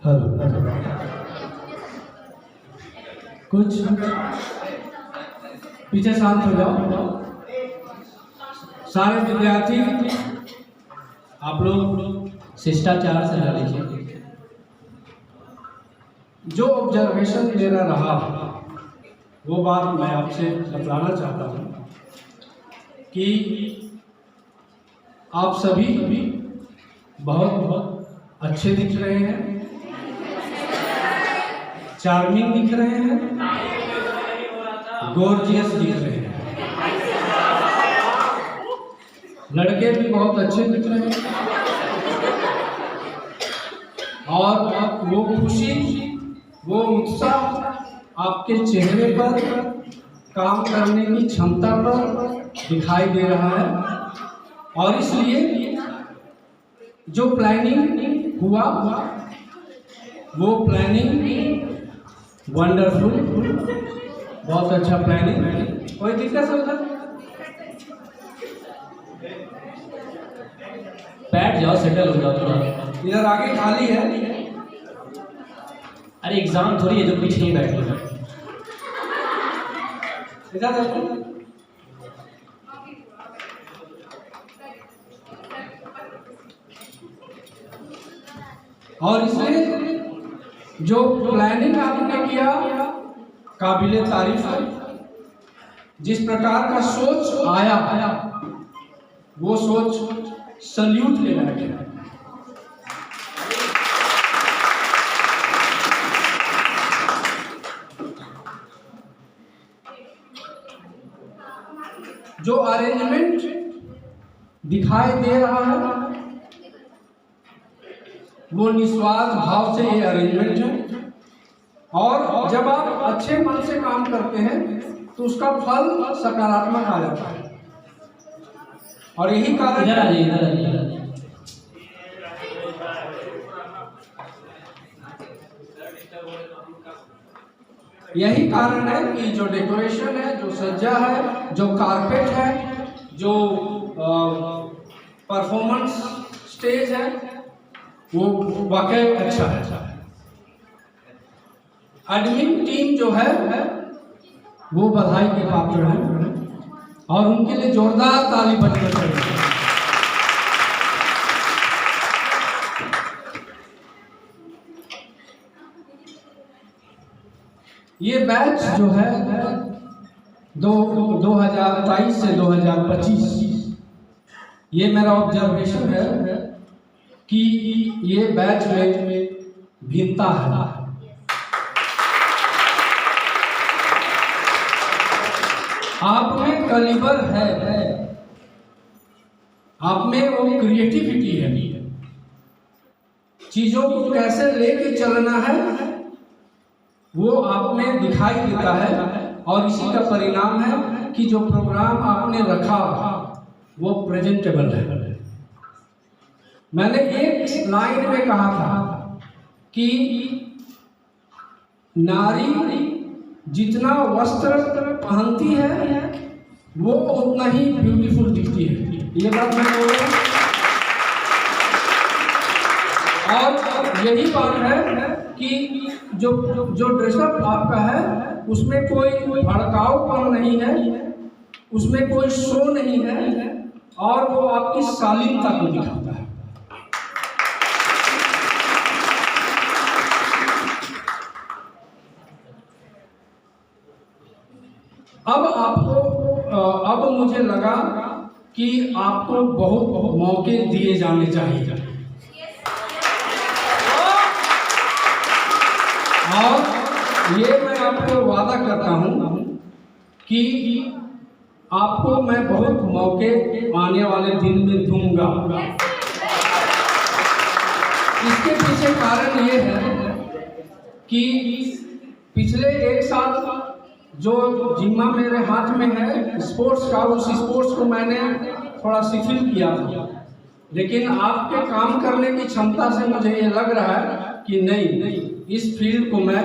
Hello. कुछ पीछे शांत हो जाओ। सारे विद्यार्थी आप लोग शिष्टाचार से रह लीजिए। जो ऑब्जर्वेशन मेरा रहा वो बात मैं आपसे बतलाना चाहता हूँ कि आप सभी बहुत बहुत अच्छे दिख रहे हैं, चार्मिंग दिख रहे हैं, गॉर्जियस दिख रहे हैं। लड़के भी बहुत अच्छे दिख रहे हैं और वो खुशी, वो उत्साह आपके चेहरे पर, काम करने की क्षमता पर दिखाई दे रहा है। और इसलिए जो प्लानिंग हुआ वो प्लानिंग वंडरफुल, बहुत अच्छा प्लानिंग। कोई दिक्कत होता? बैठ जाओ, सेटल हो जाओ थोड़ा। इधर आगे खाली है। अरे एग्जाम थोड़ी है जो पीछे ही बैठ गए। इधर देखो। और इसलिए जो प्लानिंग आपने किया काबिले तारीफ है। जिस प्रकार का सोच आया वो सोच सल्यूट लेना है। जो अरेंजमेंट दिखाई दे रहा है वो निस्वार्थ भाव से ये अरेंजमेंट है। और जब आप अच्छे मन से काम करते हैं तो उसका फल सकारात्मक आ जाता है। और यही कारण इधर आ जाइए, इधर आ जाइए। यही कारण है कि जो डेकोरेशन है, जो सज्जा है, जो कारपेट है, जो परफॉर्मेंस स्टेज है वो वाकई अच्छा है। एडमिन टीम जो है वो बधाई के पात्र है और उनके लिए जोरदार ताली बजनी चाहिए। ये बैच जो है 2023 से 2025, ये मेरा ऑब्जर्वेशन है कि ये बैच में भिन्नता है। आप में कलिबर है, आप में वो क्रिएटिविटी है। चीजों को कैसे लेके चलना है वो आप में दिखाई देता है। और इसी का परिणाम है कि जो प्रोग्राम आपने रखा वो प्रेजेंटेबल है। मैंने एक लाइन में कहा था कि नारी जितना वस्त्र पहनती है वो उतना ही ब्यूटीफुल दिखती है। ये बात मैं बोल रहा हूँ। और यही बात है कि जो ड्रेसअप आपका है उसमें कोई भड़काऊपन नहीं है, उसमें कोई शो नहीं है और वो आपकी शालीनता को दिखाता है। अब मुझे लगा कि आपको बहुत मौके दिए जाने चाहिए। और ये मैं आपको वादा करता हूँ कि आपको मैं बहुत मौके आने वाले दिन में दूंगा। इसके पीछे कारण ये है कि पिछले एक साल जो जिम्मा मेरे हाथ में है स्पोर्ट्स का, उस स्पोर्ट्स को मैंने थोड़ा शिथिल किया था। लेकिन आपके काम करने की क्षमता से मुझे ये लग रहा है कि नहीं, इस फील्ड को मैं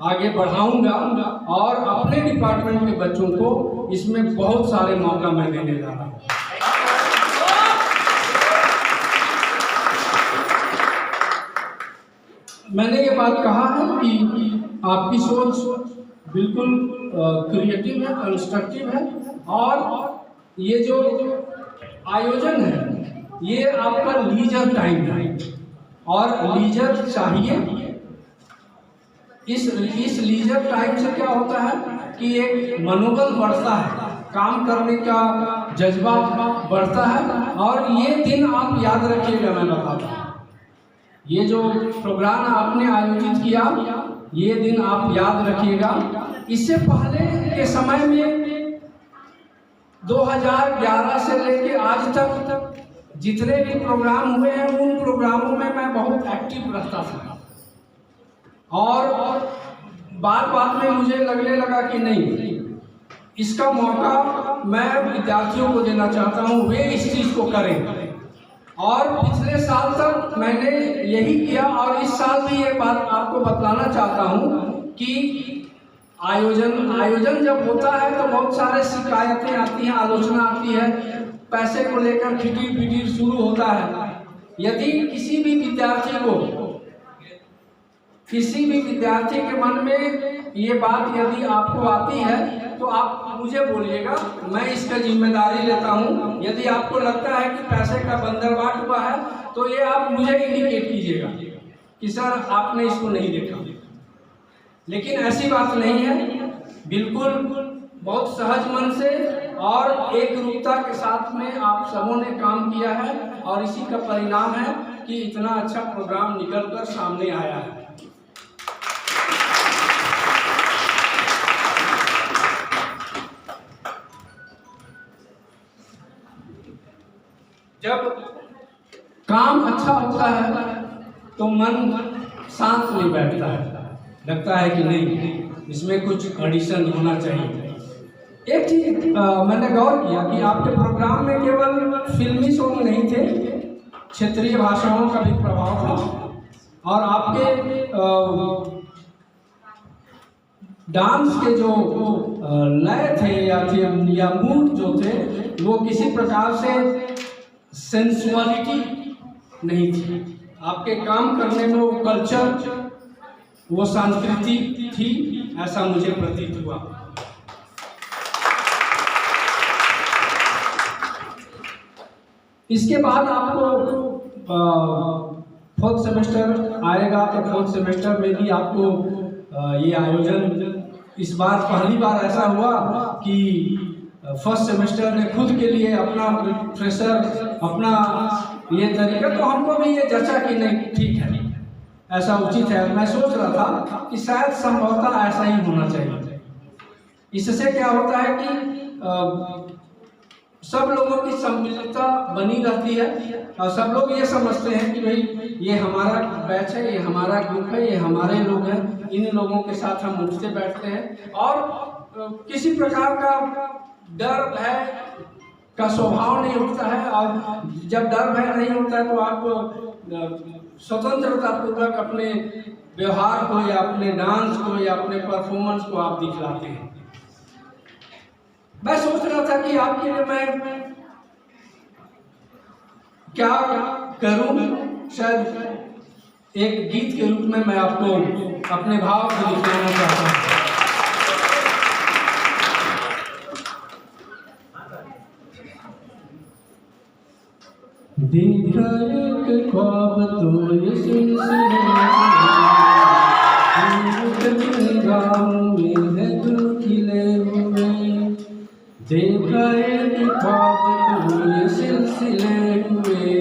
आगे बढ़ाऊंगा और अपने डिपार्टमेंट के बच्चों को इसमें बहुत सारे मौका मैं देने जा रहा हूँ। मैंने ये बात कहा है कि आपकी सोच बिल्कुल क्रिएटिव है, कंस्ट्रक्टिव है, और ये जो आयोजन है ये आपका लीजर टाइम है और लीजर चाहिए। इस लीजर टाइम से क्या होता है कि एक मनोबल बढ़ता है, काम करने का जज्बा बढ़ता है, और ये दिन आप याद रखिएगा। मैं बताता हूँ, ये जो प्रोग्राम आपने आयोजित किया ये दिन आप याद रखिएगा। इससे पहले के समय में 2011 से लेके आज तक जितने भी प्रोग्राम हुए हैं उन प्रोग्रामों में मैं बहुत एक्टिव रहता था, और बात में मुझे लगने लगा कि नहीं, इसका मौका मैं विद्यार्थियों को देना चाहता हूँ, वे इस चीज़ को करें। और पिछले साल तक मैंने यही किया, और इस साल भी ये बात आपको बतलाना चाहता हूँ कि आयोजन जब होता है तो बहुत सारे शिकायतें आती हैं, आलोचना आती है, पैसे को लेकर खिटीर शुरू होता है। यदि किसी भी विद्यार्थी के मन में ये बात यदि आपको आती है तो आप मुझे बोलिएगा, मैं इसका जिम्मेदारी लेता हूँ। यदि आपको लगता है कि पैसे का बंदरबाट हुआ है तो ये आप मुझे इंडिकेट कीजिएगा कि सर आपने इसको नहीं देखा। लेकिन ऐसी बात नहीं है, बिल्कुल बहुत सहज मन से और एक रूपता के साथ में आप सबों ने काम किया है, और इसी का परिणाम है कि इतना अच्छा प्रोग्राम निकलकर सामने आया है। जब काम अच्छा होता है तो मन शांत नहीं बैठता है, लगता है कि नहीं इसमें कुछ एडिशन होना चाहिए। एक चीज मैंने गौर किया कि आपके प्रोग्राम में केवल फिल्मी सॉन्ग नहीं थे, क्षेत्रीय भाषाओं का भी प्रभाव था, और आपके डांस के जो लय थे या मूड जो थे वो किसी प्रकार से सेंसुअलिटी नहीं थी। आपके काम करने में वो कल्चर, वो संस्कृति थी, ऐसा मुझे प्रतीत हुआ। इसके बाद आपको 4th सेमेस्टर आएगा तो 4th सेमेस्टर में भी आपको ये आयोजन, इस बार पहली बार ऐसा हुआ कि 1st सेमेस्टर ने खुद के लिए अपना फ्रेशर, अपना ये तरीका, तो हमको भी ये जचा कि नहीं ठीक है, ऐसा उचित है। मैं सोच रहा था कि शायद संभवतः ऐसा ही होना चाहिए। इससे क्या होता है कि सब लोगों की सम्मिलितता बनी रहती है, और सब लोग ये समझते हैं कि भाई ये हमारा बैच है, ये हमारा ग्रुप है, ये हमारे लोग हैं, इन लोगों के साथ हम उठते बैठते हैं, और किसी प्रकार का डर भय का स्वभाव नहीं उठता है। और जब डर भय नहीं होता है तो आप स्वतंत्रता पूर्वक अपने व्यवहार को या अपने डांस को या अपने परफॉर्मेंस को आप दिखलाते हैं। मैं सोच रहा था कि आपके लिए मैं क्या करूं, शायद एक गीत के रूप में मैं आपको अपने भाव को दिखाना चाहता हूं। देखा एक ख्वाब तो ये में है दिल खिले हुए, देखा एक ख्वाब तो ये सिलसिले हुए,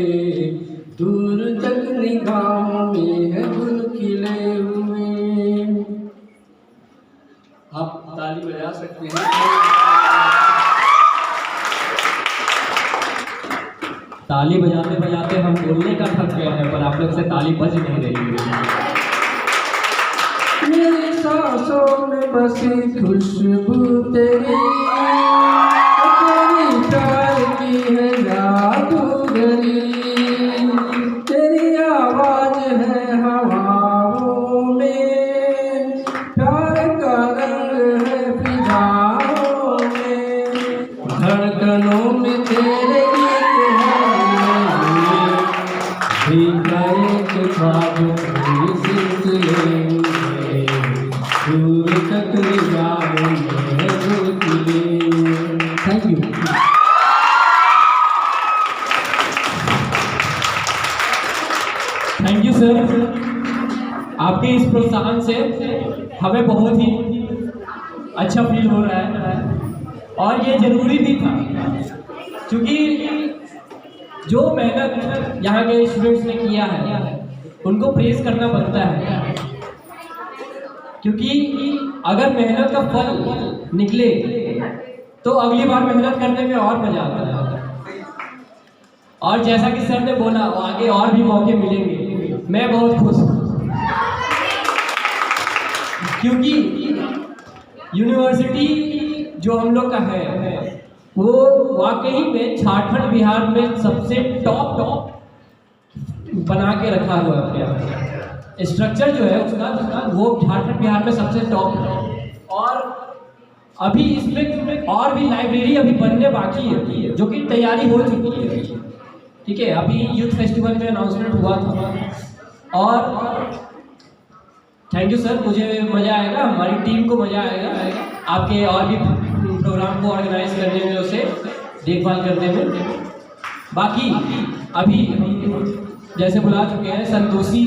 दूर तक निगाहों में है दिल खिले हुए। आप ताली बजा सकते हैं। ताली बजाते बजाते हम बोलने का थक गए हैं, पर आप लोग से ताली बज नहीं रही है। मेरी सांसों में बसी खुशबू तेरी प्यार की है जादूगरी, तेरी आवाज है हवाओं में, प्यार का रंग है फिजाओं में, धड़कनों में तेरे एक ख्वाब आपके इस प्रोत्साहन से हमें बहुत ही अच्छा फील हो रहा है और ये ज़रूरी भी था, क्योंकि जो मेहनत यहाँ के स्टूडेंट्स ने किया है उनको प्रेज़ करना बनता है, क्योंकि अगर मेहनत का फल निकले तो अगली बार मेहनत करने में और मज़ा आता है। और जैसा कि सर ने बोला आगे और भी मौके मिलेंगे, मैं बहुत खुश हूँ, क्योंकि यूनिवर्सिटी जो हम लोग का है वो वाकई में झारखंड बिहार में सबसे टॉप बना के रखा हुआ है। स्ट्रक्चर जो है उसका वो झारखंड बिहार में सबसे टॉप है। और अभी इसमें और भी लाइब्रेरी अभी बनने बाकी है, जो कि तैयारी हो चुकी है। ठीक है, अभी यूथ फेस्टिवल में अनाउंसमेंट हुआ था। और थैंक यू सर, मुझे मज़ा आएगा, हमारी टीम को मज़ा आएगा आपके और भी प्रोग्राम को ऑर्गेनाइज करने में, उसे देखभाल करने में। बाकी अभी जैसे बुला चुके हैं संतोषी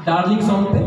डार्लिंग सॉन्ग पे,